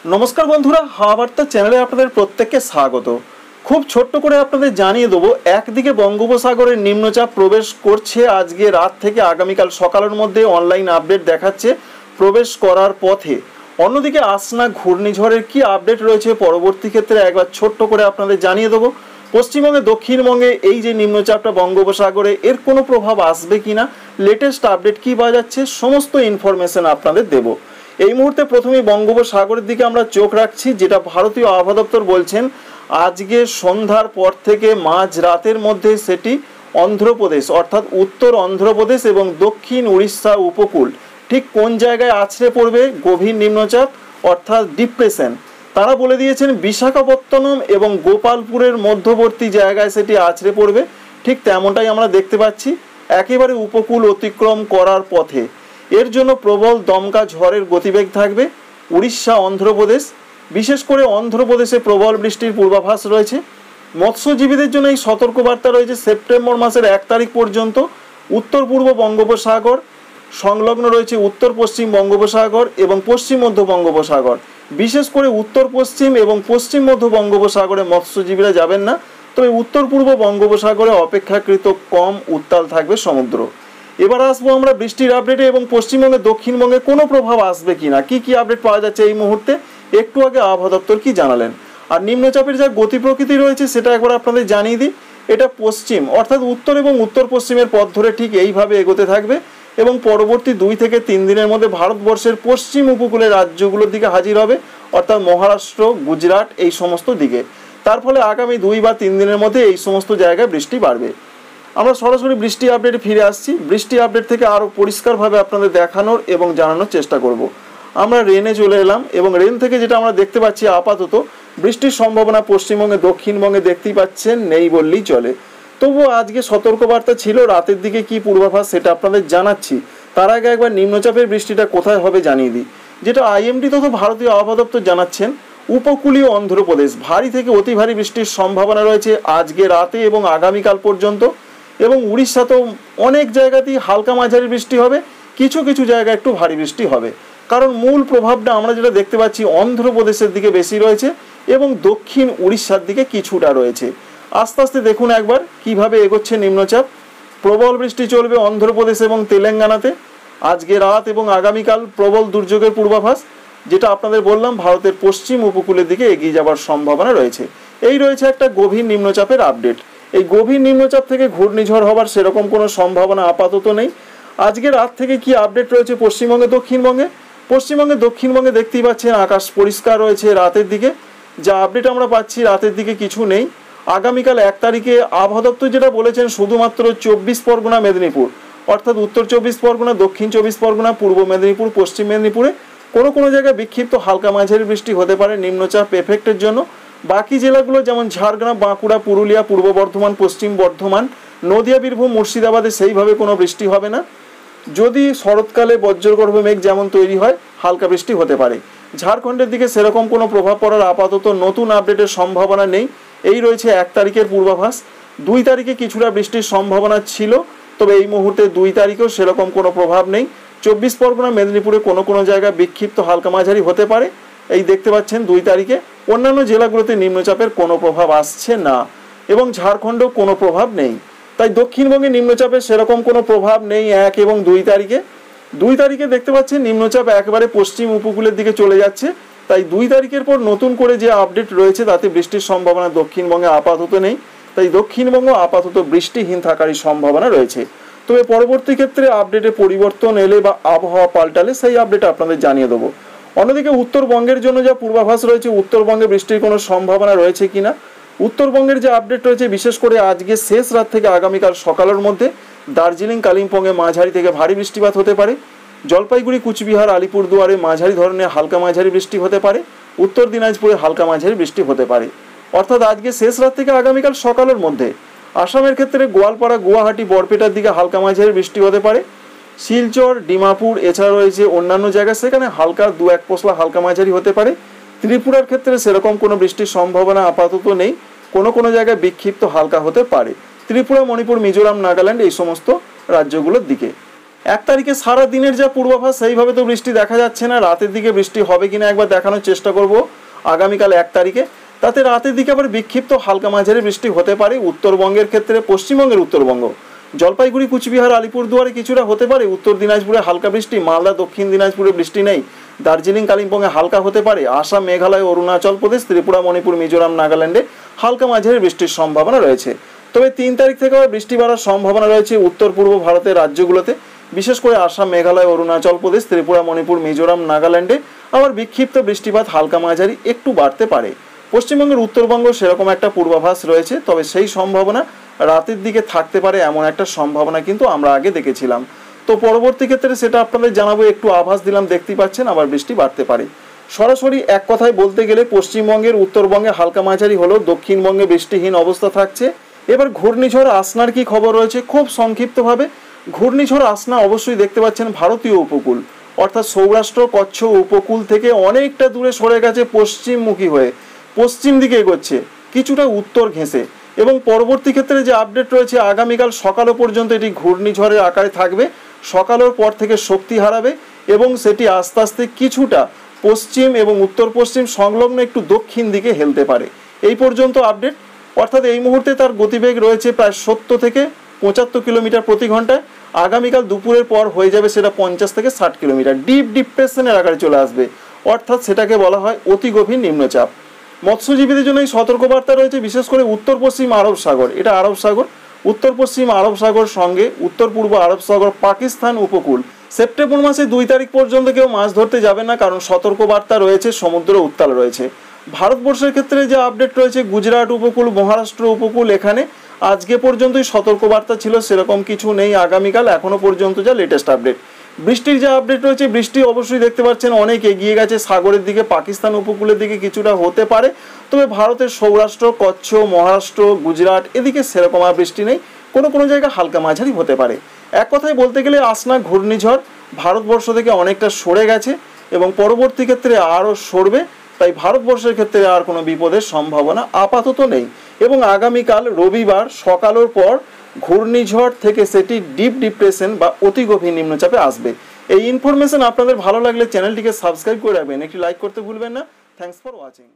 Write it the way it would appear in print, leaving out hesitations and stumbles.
नमस्कार बंधुरा हावा बार्ता चैनेले आपनादेर प्रत्येकके स्वागत। खूब छोट्ट करे आपनादेर जानिये देबो एकदिके बंगोपसागरे निम्नचाप प्रवेश करछे आजके रात थेके आगामीकाल सकालेर मध्ये अनलाइन आपडेट देखाच्छे प्रवेश करार पथे। अन्यदिके आसना घूर्णिझড়ের কি আপডেট রয়েছে পরবর্তী ক্ষেত্রে একবার ছোট্ট করে আপনাদের জানিয়ে দেবো। পশ্চিমবঙ্গে দক্ষিণবঙ্গে এই যে নিম্নচাপটা বঙ্গোপসাগরে এর কোনো প্রভাব আসবে কিনা লেটেস্ট আপডেট কি পাওয়া যাচ্ছে সমস্ত ইনফরমেশন আপনাদের দেব। এই মুহূর্তে প্রথমেই বঙ্গোপসাগরের দিকে আমরা চোখ রাখছি, যেটা ভারতীয় আবহাওয়া দপ্তর বলছেন আজকে সন্ধ্যার পর থেকে মাঝ রাতের মধ্যে সেটি অন্ধ্রপ্রদেশ অর্থাৎ উত্তর অন্ধ্রপ্রদেশ এবং দক্ষিণ উড়িষ্যা উপকূল ঠিক কোন জায়গায় আছড়ে পড়বে গভীর নিম্নচাপ অর্থাৎ ডিপ্রেশন। তারা বলে দিয়েছেন বিশাখাপত্তনম এবং গোপালপুরের মধ্যবর্তী জায়গায় সেটি আছড়ে পড়বে। ঠিক তেমনটাই আমরা দেখতে পাচ্ছি একেবারে উপকূল অতিক্রম করার পথে। এর জন্য প্রবল দমকা ঝড়ের গতিবেগ থাকবে উড়িষ্যা অন্ধ্রপ্রদেশ, বিশেষ করে অন্ধ্রপ্রদেশে প্রবল বৃষ্টির পূর্বাভাস রয়েছে। মৎস্যজীবীদের জন্য এই সতর্কবার্তা রয়েছে সেপ্টেম্বর মাসের 1 তারিখ পর্যন্ত উত্তর পূর্ব বঙ্গোপসাগর সংলগ্ন রয়েছে উত্তর পশ্চিম বঙ্গোপসাগর এবং পশ্চিম মধ্য বঙ্গোপসাগর। বিশেষ করে উত্তর পশ্চিম এবং পশ্চিম মধ্য বঙ্গোপসাগরে মৎস্যজীবীরা যাবেন না, তবে উত্তর পূর্ব বঙ্গোপসাগরে অপেক্ষাকৃত কম উত্তাল থাকবে সমুদ্র। এবার আসবো আমরা বৃষ্টির আপডেটে এবং পশ্চিমবঙ্গে দক্ষিণবঙ্গে কোনো প্রভাব আসবে কিনা কি কি আপডেট পাওয়া যাচ্ছে এই মুহূর্তে। একটু আগে আবহাওয়া দপ্তর কি জানালেন। আর নিম্নচাপের যা গতি প্রকৃতি রয়েছে সেটা একবার আপনাদের জানিয়ে দিই। এটা পশ্চিম অর্থাৎ উত্তর এবং উত্তর পশ্চিমের পথ ধরে ঠিক এইভাবে এগোতে থাকবে এবং পরবর্তী 2 থেকে 3 দিনের মধ্যে ভারতবর্ষের পশ্চিম উপকূলের রাজ্যগুলোর দিকে হাজির হবে অর্থাৎ মহারাষ্ট্র গুজরাট এই সমস্ত দিকে। তার ফলে আগামী 2 বা 3 দিনের মধ্যে এই সমস্ত জায়গায় বৃষ্টি বাড়বে। আমরা সরাসরি বৃষ্টি আপডেটে ফিরে আসছি। বৃষ্টি আপডেট থেকে আরও পরিষ্কারভাবে আপনাদের দেখানোর এবং জানানোর চেষ্টা করব। আমরা রেনে চলে এলাম এবং রেন থেকে যেটা আমরা দেখতে পাচ্ছি আপাতত বৃষ্টির সম্ভাবনা পশ্চিমবঙ্গে দক্ষিণবঙ্গে দেখতেই পাচ্ছেন নেই বললেই চলে। তবুও আজকে সতর্কবার্তা ছিল রাতের দিকে কি পূর্বাভাস সেটা আপনাদের জানাচ্ছি। তার আগে একবার নিম্নচাপের বৃষ্টিটা কোথায় হবে জানিয়ে দিই। যেটা আইএমডি তথা ভারতীয় আবহাওয়া দপ্তর জানাচ্ছেন উপকূলীয় অন্ধ্রপ্রদেশ ভারী থেকে অতি ভারী বৃষ্টির সম্ভাবনা রয়েছে আজকে রাতে এবং আগামীকাল পর্যন্ত। এবং উড়িষ্যাতেও অনেক জায়গাতেই হালকা মাঝারি বৃষ্টি হবে, কিছু কিছু জায়গায় একটু ভারী বৃষ্টি হবে। কারণ মূল প্রভাবটা আমরা যেটা দেখতে পাচ্ছি অন্ধ্রপ্রদেশের দিকে বেশি রয়েছে এবং দক্ষিণ উড়িষ্যার দিকে কিছুটা রয়েছে। আস্তে আস্তে দেখুন একবার কিভাবে এগোচ্ছে নিম্নচাপ। প্রবল বৃষ্টি চলবে অন্ধ্রপ্রদেশ এবং তেলেঙ্গানাতে আজকে রাত এবং আগামীকাল। প্রবল দুর্যোগের পূর্বাভাস যেটা আপনাদের বললাম ভারতের পশ্চিম উপকূলের দিকে এগিয়ে যাওয়ার সম্ভাবনা রয়েছে। এই রয়েছে একটা গভীর নিম্নচাপের আপডেট। এই গভীর নিম্নচাপ থেকে ঘূর্ণিঝড় হবার সেরকম কোনো সম্ভাবনা আপাতত নেই। আজকে রাত থেকে কি আপডেট রয়েছে পশ্চিমবঙ্গে দক্ষিণবঙ্গে দেখতেই পাচ্ছেন আকাশ পরিষ্কার রয়েছে রাতের দিকে। যা আপডেট আমরা পাচ্ছি রাতের দিকে কিছু নেই। আগামীকাল 1 তারিখে আবহাওয়া দপ্তর যেটা বলেছেন শুধুমাত্র 24 পরগনা মেদিনীপুর অর্থাৎ উত্তর 24 পরগনা দক্ষিণ 24 পরগনা পূর্ব মেদিনীপুর পশ্চিম মেদিনীপুরে কোনো জায়গায় বিক্ষিপ্ত হালকা মাঝারি বৃষ্টি হতে পারে নিম্নচাপ এফেক্টের জন্য। বাকি জেলাগুলো যেমন ঝাড়গ্রাম বাঁকুড়া পুরুলিয়া পূর্ব বর্ধমান পশ্চিম বর্ধমান নদিয়া বীরভূম মুর্শিদাবাদে সেইভাবে কোনো বৃষ্টি হবে না। যদি শরৎকালে বজ্রগর্ভ মেঘ যেমন তৈরি হয় হালকা বৃষ্টি হতে পারে। ঝাড়খণ্ডের দিকে সেরকম কোনো প্রভাব পড়ার আপাতত নতুন আপডেটের সম্ভাবনা নেই। এই রয়েছে 1 তারিখের পূর্বাভাস। 2 তারিখে কিছুটা বৃষ্টির সম্ভাবনা ছিল, তবে এই মুহূর্তে 2 তারিখেও সেরকম কোনো প্রভাব নেই। 24 পরগনা মেদিনীপুরে কোনো জায়গায় বিক্ষিপ্ত হালকা মাঝারি হতে পারে এই দেখতে পাচ্ছেন 2 তারিখে। অন্যান্য জেলাগুলোতে নিম্নচাপের কোনো প্রভাব আসছে না এবং ঝাড়খণ্ডেও কোনো প্রভাব নেই। তাই দক্ষিণবঙ্গে নিম্নচাপের সেরকম কোনো প্রভাব নেই 1 এবং 2 তারিখে। 2 তারিখে দেখতে পাচ্ছেন নিম্নচাপ একেবারে পশ্চিম উপকূলের দিকে চলে যাচ্ছে। তাই 2 তারিখের পর নতুন করে যে আপডেট রয়েছে তাতে বৃষ্টির সম্ভাবনা দক্ষিণবঙ্গে আপাতত নেই। তাই দক্ষিণবঙ্গ আপাতত বৃষ্টিহীন থাকারই সম্ভাবনা রয়েছে। তবে পরবর্তী ক্ষেত্রে আপডেটে পরিবর্তন এলে বা আবহাওয়া পাল্টালে সেই আপডেট আপনাদের জানিয়ে দেবো। অন্যদিকে উত্তরবঙ্গের জন্য যা পূর্বাভাস রয়েছে উত্তরবঙ্গে বৃষ্টির কোনো সম্ভাবনা রয়েছে কিনা। উত্তরবঙ্গের যে আপডেট রয়েছে বিশেষ করে আজকে শেষ রাত থেকে আগামীকাল সকালের মধ্যে দার্জিলিং কালিম্পংয়ে মাঝারি থেকে ভারী বৃষ্টিপাত হতে পারে। জলপাইগুড়ি কুচবিহার আলিপুরদুয়ারে মাঝারি ধরনের হালকা মাঝারি বৃষ্টি হতে পারে। উত্তর দিনাজপুরে হালকা মাঝারি বৃষ্টি হতে পারে। অর্থাৎ আজকে শেষ রাত থেকে আগামীকাল সকালের মধ্যে আসামের ক্ষেত্রে গোয়ালপাড়া গুয়াহাটি বরপেটার দিকে হালকা মাঝারি বৃষ্টি হতে পারে। শিলচর ডিমাপুর এছাড়া রয়েছে অন্যান্য জায়গা সেখানে হালকা 2-1 পশলা হালকা মাঝারি হতে পারে। ত্রিপুরার ক্ষেত্রে সেরকম কোনো বৃষ্টির সম্ভাবনা আপাতত নেই, কোনো জায়গায় বিক্ষিপ্ত হালকা হতে পারে ত্রিপুরা মণিপুর মিজোরাম নাগাল্যান্ড এই সমস্ত রাজ্যগুলোর দিকে। 1 তারিখে সারা দিনের যা পূর্বাভাস সেইভাবে তো বৃষ্টি দেখা যাচ্ছে না। রাতের দিকে বৃষ্টি হবে কিনা একবার দেখানোর চেষ্টা করব আগামীকাল 1 তারিখে। তাতে রাতের দিকে আবার বিক্ষিপ্ত হালকা মাঝারি বৃষ্টি হতে পারে উত্তরবঙ্গের ক্ষেত্রে, পশ্চিমবঙ্গের উত্তরবঙ্গ, জলপাইগুড়ি, কুচবিহার, আলিপুরদুয়ারে কিছুটা হতে পারে, উত্তর দিনাজপুরে হালকা বৃষ্টি, মালদা, দক্ষিণ দিনাজপুরে বৃষ্টি নেই, দার্জিলিং, কালিম্পংয়ে হালকা হতে পারে, আসাম, মেঘালয়, অরুণাচল প্রদেশ, ত্রিপুরা, মণিপুর, মিজোরাম, নাগাল্যান্ডে হালকা মাঝারি বৃষ্টির সম্ভাবনা রয়েছে। তবে 3 তারিখ থেকে আবার বৃষ্টি বাড়ার সম্ভাবনা রয়েছে উত্তর পূর্ব ভারতের রাজ্যগুলোতে, বিশেষ করে আসাম, মেঘালয়, অরুণাচল প্রদেশ, ত্রিপুরা, মণিপুর, মিজোরাম, নাগাল্যান্ডে আবার বিক্ষিপ্ত বৃষ্টিপাত হালকা মাঝারি একটু বাড়তে পারে। পশ্চিমবঙ্গের উত্তরবঙ্গ সেরকম একটা পূর্বাভাস রয়েছে, তবে সেই সম্ভাবনা রাতের দিকে থাকতে পারে এমন একটা সম্ভাবনা কিন্তু আমরা আগে দেখেছিলাম। তো পরবর্তী ক্ষেত্রে সেটা আপনাদের জানাবো, একটু আভাস দিলাম, দেখতেই পাচ্ছেন আবার বৃষ্টি বাড়তে পারে। সরাসরি এক কথায় বলতে গেলে পশ্চিমবঙ্গের উত্তরবঙ্গে হালকা মাঝারি হলেও দক্ষিণবঙ্গে বৃষ্টিহীন অবস্থা থাকছে। এবার ঘূর্ণিঝড় আসনার কি খবর রয়েছে খুব সংক্ষিপ্তভাবে। ঘূর্ণিঝড় আসনা অবশ্যই দেখতে পাচ্ছেন ভারতীয় উপকূল অর্থাৎ সৌরাষ্ট্র কচ্ছ উপকূল থেকে অনেকটা দূরে সরে গেছে পশ্চিমমুখী হয়ে, পশ্চিম দিকে এগোচ্ছে কিছুটা উত্তর ঘেঁষে, এবং পরবর্তী ক্ষেত্রে যে আপডেট রয়েছে আগামীকাল সকালও পর্যন্ত এটি ঘূর্ণিঝড়ের আকারে থাকবে। সকালের পর থেকে শক্তি হারাবে এবং সেটি আস্তে আস্তে কিছুটা পশ্চিম এবং উত্তর পশ্চিম সংলগ্ন একটু দক্ষিণ দিকে হেলতে পারে। এই পর্যন্ত আপডেট, অর্থাৎ এই মুহূর্তে তার গতিবেগ রয়েছে প্রায় 70 থেকে 75 কিলোমিটার প্রতি ঘন্টায়। আগামীকাল দুপুরের পর হয়ে যাবে সেটা 50 থেকে 60 কিলোমিটার, ডিপ ডিপ্রেশনের আকারে চলে আসবে, অর্থাৎ সেটাকে বলা হয় অতি গভীর নিম্নচাপ। মৎস্যজীবীদের জন্য এই সতর্কবার্তা রয়েছে, বিশেষ করে উত্তর পশ্চিম আরব সাগর, এটা আরব সাগর, উত্তর পশ্চিম আরব সাগর সঙ্গে উত্তর পূর্ব আরব সাগর, পাকিস্তান উপকূল। সেপ্টেম্বর মাসে 2 তারিখ পর্যন্ত কেউ মাছ ধরতে যাবে না, কারণ সতর্কবার্তা রয়েছে, সমুদ্র উত্তাল রয়েছে। ভারতবর্ষের ক্ষেত্রে যে আপডেট রয়েছে গুজরাট উপকূল, মহারাষ্ট্র উপকূল, এখানে আজকে পর্যন্তই সতর্কবার্তা ছিল, সেরকম কিছু নেই আগামীকাল এখনো পর্যন্ত যা লেটেস্ট আপডেট। বৃষ্টির যে আপডেট রয়েছে, বৃষ্টি অবশ্যই দেখতে পাচ্ছেন অনেক এগিয়ে গেছে সাগরের দিকে, পাকিস্তান উপকূলের দিকে কিছুটা হতে পারে, তবে ভারতের সৌরাষ্ট্র, কচ্ছ, মহারাষ্ট্র, গুজরাট এদিকে সেরকম আর বৃষ্টি নেই, কোনো কোনো জায়গায় হালকা মাঝারি হতে পারে। এক কথায় বলতে গেলে আসনা ঘূর্ণিঝড় ভারতবর্ষ থেকে অনেকটা সরে গেছে এবং পরবর্তী ক্ষেত্রে আরও সরবে, তাই ভারতবর্ষের ক্ষেত্রে আর কোনো বিপদের সম্ভাবনা আপাতত নেই। এবং আগামীকাল রবিবার সকালের পর ঘূর্ণিঝড় থেকে সেটি ডিপ ডিপ্রেশন বা অতি গভীর নিম্নচাপে আসবে। এই ইনফরমেশন আপনাদের ভালো লাগলে চ্যানেলটিকে সাবস্ক্রাইব করে রাখবেন, একটি লাইক করতে ভুলবেন না। Thanks for watching.